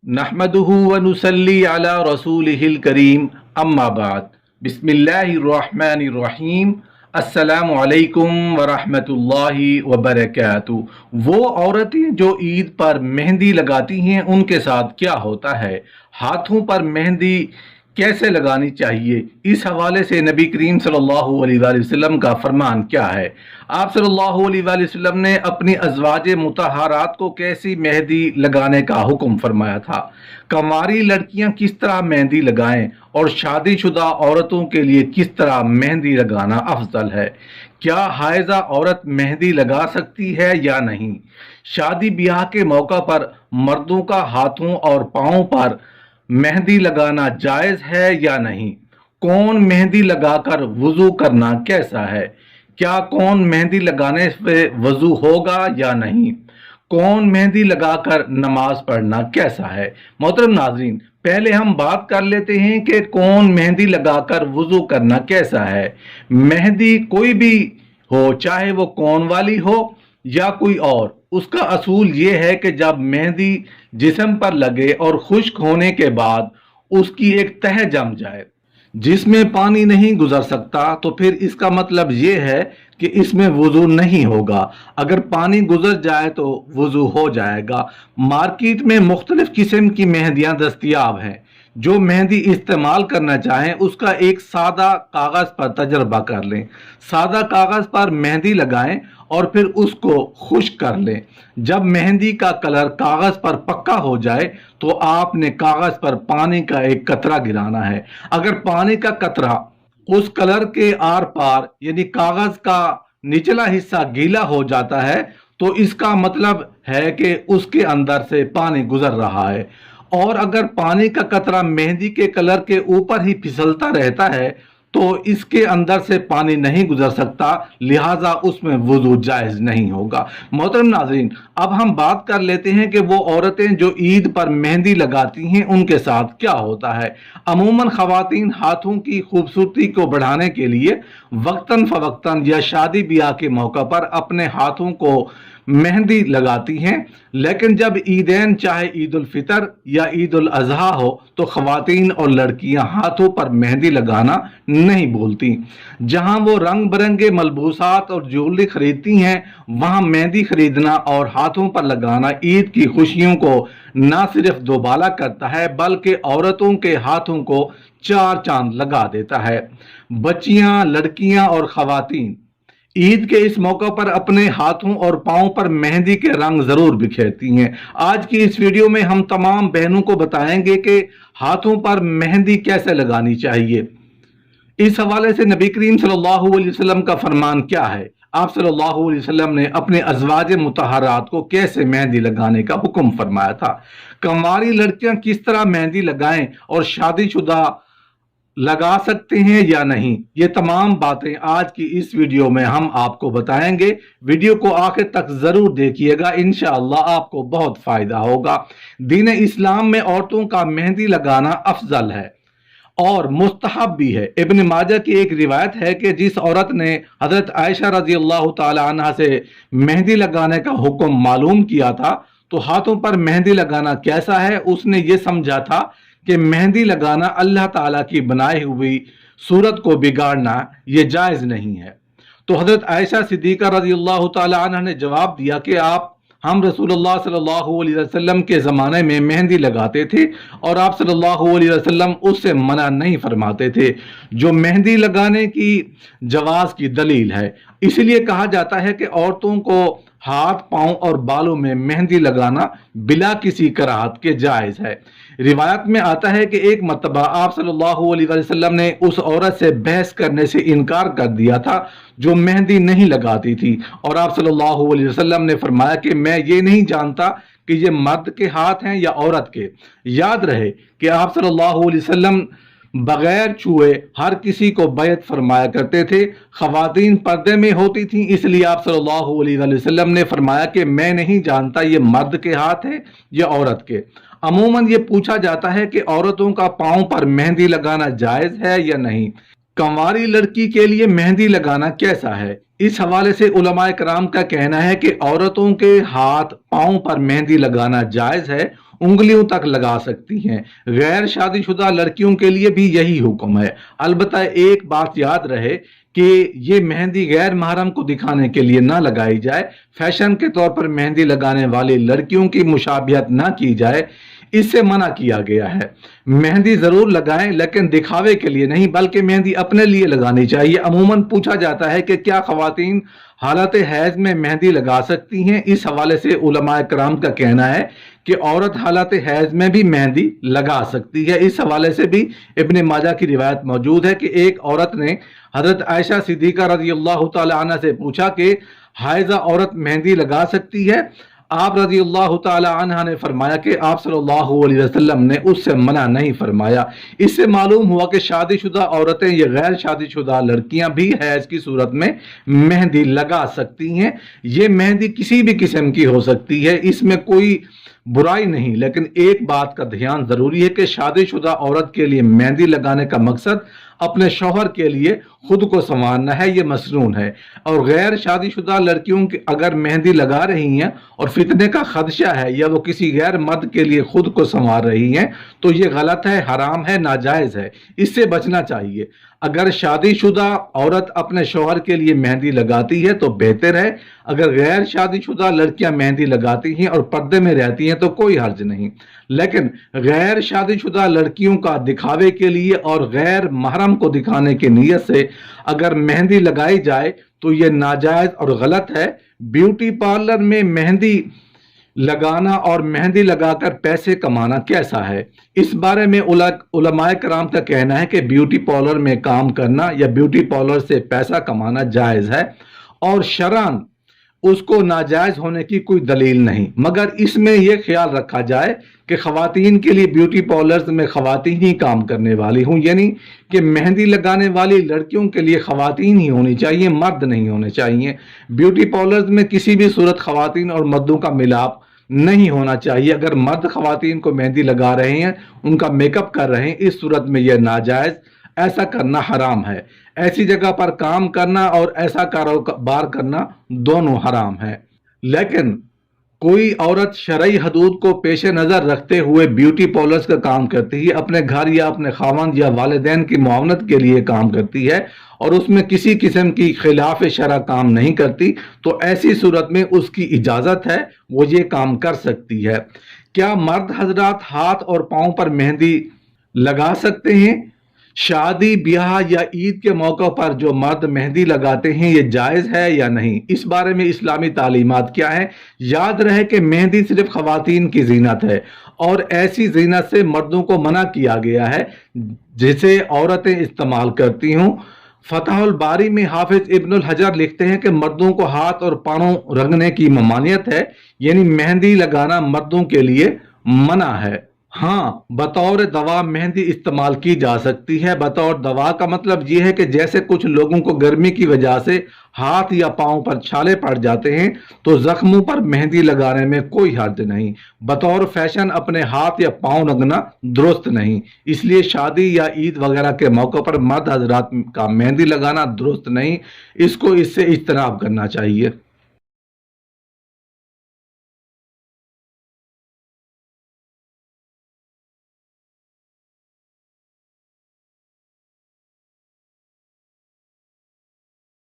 नहमदुहु व नुसल्ली अला रसूलिहिल करीम अम्मा बाद बिस्मिल्लाहिर्रहमानिर्रहीम अस्सलामु अलैकुम व रहमतुल्लाहि व बरकातुहू। वो औरतें जो ईद पर मेहंदी लगाती हैं उनके साथ क्या होता है, हाथों पर मेहंदी कैसे लगानी चाहिए, इस हवाले से नबी करीम सल्लल्लाहु अलैहि वसल्लम का फरमान क्या है। आप सल्लल्लाहु अलैहि वसल्लम ने अपनी अज़वाजे मुतहरात को कैसी मेहंदी लगाने का हुक्म फरमाया था, कंवारी लड़कियां किस तरह मेहंदी लगाएं और शादीशुदा औरतों के लिए किस तरह मेहंदी लगाना अफजल है, क्या हाइजा औरत मेहंदी लगा सकती है या नहीं, शादी ब्याह के मौका पर मर्दों का हाथों और पाँव पर मेहंदी लगाना जायज़ है या नहीं, कौन मेहंदी लगाकर वुजू करना कैसा है, क्या कौन मेहंदी लगाने से वजू होगा या नहीं, कौन मेहंदी लगाकर नमाज पढ़ना कैसा है। मोहतरम नाजरीन, पहले हम बात कर लेते हैं कि कौन मेहंदी लगाकर वुजू करना कैसा है। मेहंदी कोई भी हो, चाहे वो कौन वाली हो या कोई और, उसका असूल ये है कि जब मेहंदी जिस्म पर लगे और खुश्क होने के बाद उसकी एक तह जम जाए जिसमें पानी नहीं गुजर सकता, तो फिर इसका मतलब ये है कि इसमें वुजू नहीं होगा। अगर पानी गुजर जाए तो वुजू हो जाएगा। मार्केट में मुख्तलिफ किस्म की मेहंदियाँ दस्तयाब हैं। जो मेहंदी इस्तेमाल करना चाहें उसका एक सादा कागज़ पर तजर्बा कर लें। सादा कागज़ पर मेहंदी लगाएं और फिर उसको खुश्क कर लें। जब मेहंदी का कलर कागज़ पर पक्का हो जाए तो आपने कागज़ पर पानी का एक कतरा गिराना है। अगर पानी का कतरा उस कलर के आर पार यानी कागज़ का निचला हिस्सा गीला हो जाता है तो इसका मतलब है कि उसके अंदर से पानी गुजर रहा है। और अगर पानी का कतरा मेहंदी के कलर के ऊपर ही फिसलता रहता है तो इसके अंदर से पानी नहीं गुजर सकता, लिहाजा उसमें वुजू जायज़ नहीं होगा। मोहतरम नाज़रीन, अब हम बात कर लेते हैं कि वो औरतें जो ईद पर मेहंदी लगाती हैं उनके साथ क्या होता है। अमूमन ख़वातीन हाथों की खूबसूरती को बढ़ाने के लिए वक्तन फ़वक्तन या शादी ब्याह के मौका पर अपने हाथों को मेहंदी लगाती हैं, लेकिन जब ईदैन चाहे ईद उल फितर या ईद उल अजहा हो तो ख़वातीन और लड़कियां हाथों पर मेहंदी लगाना नहीं भूलती। जहां वो रंग बिरंगे मलबूसात और ज्वेलरी खरीदती हैं, वहां मेहंदी खरीदना और हाथों पर लगाना ईद की खुशियों को न सिर्फ दोबाला करता है बल्कि औरतों के हाथों को चार चांद लगा देता है। बच्चियां, लड़कियां और ख़वातीन ईद के इस मौका पर अपने हाथों और पाँव पर मेहंदी के रंग जरूर बिखेरती हैं। आज की इस वीडियो में हम तमाम बहनों को बताएंगे कि हाथों पर मेहंदी कैसे लगानी चाहिए। इस हवाले से नबी करीम सल्लल्लाहु अलैहि वसल्लम का फरमान क्या है। आप सल्लल्लाहु अलैहि वसल्लम ने अपने अज़वाज मुतहरात को कैसे मेहंदी लगाने का हुक्म फरमाया था, कंवारी लड़कियां किस तरह मेहंदी लगाएं और शादीशुदा लगा सकते हैं या नहीं, ये तमाम बातें आज की इस वीडियो में हम आपको बताएंगे। वीडियो को आखिर तक जरूर देखिएगा, इंशाअल्लाह आपको बहुत फायदा होगा। दीन इस्लाम में औरतों का मेहंदी लगाना अफजल है और मुस्तहब भी है। इब्न माजा की एक रिवायत है कि जिस औरत ने हजरत आयशा रजी अल्लाह ताला अन्हा से मेहंदी लगाने का हुक्म मालूम किया था तो हाथों पर मेहंदी लगाना कैसा है उसने ये समझा था कि मेहंदी लगाना अल्लाह ताला की बनाई हुई सूरत को बिगाड़ना ये जायज़ नहीं है। तो हजरत आयशा सिद्दीक़ा रज़ी अल्लाह ताला अन्हा ने जवाब दिया कि हम रसूलुल्लाह सल्लल्लाहु अलैहि वसल्लम के ज़माने में मेहंदी लगाते थे और आप सल्लल्लाहु अलैहि वसल्लम उससे मना नहीं फरमाते थे, जो मेहंदी लगाने की जवाज़ की दलील है। इसलिए कहा जाता है कि औरतों को हाथ, पाँव और बालों में मेहंदी लगाना बिला किसी कराहत के जायज़ है। रिवायत में आता है कि एक मर्तबा आप सल्लल्लाहु अलैहि वसल्लम ने उस औरत से बहस करने से इनकार कर दिया था जो मेहंदी नहीं लगाती थी, और आप सल्लल्लाहु अलैहि वसल्लम ने फरमाया कि मैं ये नहीं जानता कि ये मर्द के हाथ हैं या औरत के। याद रहे कि आप सल्लल्लाहु अलैहि वसल्लम बगैर छुए हर किसी को बैत फरमाया करते थे। ख़वातीन पर्दे में होती थीं, इसलिए आप सल्लल्लाहु अलैहि वसल्लम ने फरमाया कि मैं नहीं जानता ये मर्द के हाथ है या औरत के। अमूमन ये पूछा जाता है कि औरतों का पाँव पर मेहंदी लगाना जायज़ है या नहीं। कंवारी लड़की के लिए मेहंदी लगाना कैसा है? इस हवाले से उलमाए कराम का कहना है कि औरतों के हाथ पांव पर मेहंदी लगाना जायज है, उंगलियों तक लगा सकती हैं। गैर शादीशुदा लड़कियों के लिए भी यही हुक्म है। अलबत्ता एक बात याद रहे कि ये मेहंदी गैर महरम को दिखाने के लिए ना लगाई जाए, फैशन के तौर पर मेहंदी लगाने वाली लड़कियों की मुशाबियत ना की जाए, इससे मना किया गया है। मेहंदी जरूर लगाएं लेकिन दिखावे के लिए नहीं, बल्कि मेहंदी अपने लिए लगानी चाहिए। अमूमन पूछा जाता है कि क्या खवातीन हालत हैज में मेहंदी लगा सकती हैं? इस हवाले से उलमाए कराम का कहना है कि औरत हालत हैज में भी मेहंदी लगा सकती है। इस हवाले से भी इब्ने माजा की रिवायत मौजूद है कि एक औरत ने हजरत आयशा सिद्दीका रज़ी अल्लाह तआला अन्हा से पूछा कि हायजा औरत मेहंदी लगा सकती है? आप रज़ी अल्लाह तआला अन्हा ने फरमाया कि आप सल्लल्लाहु अलैहि वसल्लम ने उससे मना नहीं फरमाया। इससे मालूम हुआ कि शादीशुदा औरतें या गैर शादीशुदा लड़कियां भी हैज की सूरत में मेहंदी लगा सकती हैं। ये मेहंदी किसी भी किस्म की हो सकती है, इसमें कोई बुराई नहीं, लेकिन एक बात का ध्यान जरूरी है कि शादीशुदा औरत के लिए मेहंदी लगाने का मकसद अपने शौहर के लिए खुद को संवारना है, ये मसनून है। और गैर शादीशुदा लड़कियों की अगर मेहंदी लगा रही हैं और फितने का खदशा है या वो किसी गैर मर्द के लिए खुद को संवार रही हैं तो ये गलत है, हराम है, नाजायज है, इससे बचना चाहिए। अगर शादीशुदा औरत अपने शौहर के लिए मेहंदी लगाती है तो बेहतर है। अगर गैर शादीशुदा लड़कियां मेहंदी लगाती हैं और पर्दे में रहती हैं तो कोई हर्ज नहीं, लेकिन गैर शादीशुदा लड़कियों का दिखावे के लिए और गैर महरम को दिखाने की नीयत से अगर मेहंदी लगाई जाए तो ये नाजायज और गलत है। ब्यूटी पार्लर में मेहंदी लगाना और मेहंदी लगाकर पैसे कमाना कैसा है? इस बारे में उलमाए कराम का कहना है कि ब्यूटी पार्लर में काम करना या ब्यूटी पार्लर से पैसा कमाना जायज है और शरअन उसको नाजायज होने की कोई दलील नहीं, मगर इसमें यह ख्याल रखा जाए कि खवातीन के लिए ब्यूटी पार्लर्स में खवातीन ही काम करने वाली हूँ, यानी कि मेहंदी लगाने वाली लड़कियों के लिए खवातीन ही होनी चाहिए, मर्द नहीं होने चाहिए। ब्यूटी पार्लर्स में किसी भी सूरत खवातीन और मर्दों का मिलाप नहीं होना चाहिए। अगर मर्द खवातीन को मेहंदी लगा रहे हैं, उनका मेकअप कर रहे हैं, इस सूरत में यह नाजायज, ऐसा करना हराम है। ऐसी जगह पर काम करना और ऐसा कारोबार करना दोनों हराम है। लेकिन कोई औरत शरई हदूद को पेश नज़र रखते हुए ब्यूटी पार्लर्स का काम करती है, अपने घर या अपने खावंद या वालिदैन की मुआवनत के लिए काम करती है और उसमें किसी किस्म की खिलाफ शरअ काम नहीं करती, तो ऐसी सूरत में उसकी इजाज़त है, वो ये काम कर सकती है। क्या मर्द हजरात हाथ और पाँव पर मेहंदी लगा सकते हैं? शादी ब्याह या ईद के मौके पर जो मर्द मेहंदी लगाते हैं ये जायज़ है या नहीं? इस बारे में इस्लामी तालीमात क्या है? याद रहे कि मेहंदी सिर्फ खवातीन की जीनत है और ऐसी जीनत से मर्दों को मना किया गया है जिसे औरतें इस्तेमाल करती हों। फतहुल बारी में हाफिज इब्नुल हजर लिखते हैं कि मर्दों को हाथ और पाँव रंगने की ममानियत है, यानी मेहंदी लगाना मर्दों के लिए मना है। हाँ, बतौर दवा मेहंदी इस्तेमाल की जा सकती है। बतौर दवा का मतलब ये है कि जैसे कुछ लोगों को गर्मी की वजह से हाथ या पाँव पर छाले पड़ जाते हैं तो जख्मों पर मेहंदी लगाने में कोई हर्ज नहीं। बतौर फैशन अपने हाथ या पाँव रंगना दुरुस्त नहीं, इसलिए शादी या ईद वगैरह के मौके पर मर्द हजरात का मेहंदी लगाना दुरुस्त नहीं, इसको इससे इज्तनाब करना चाहिए।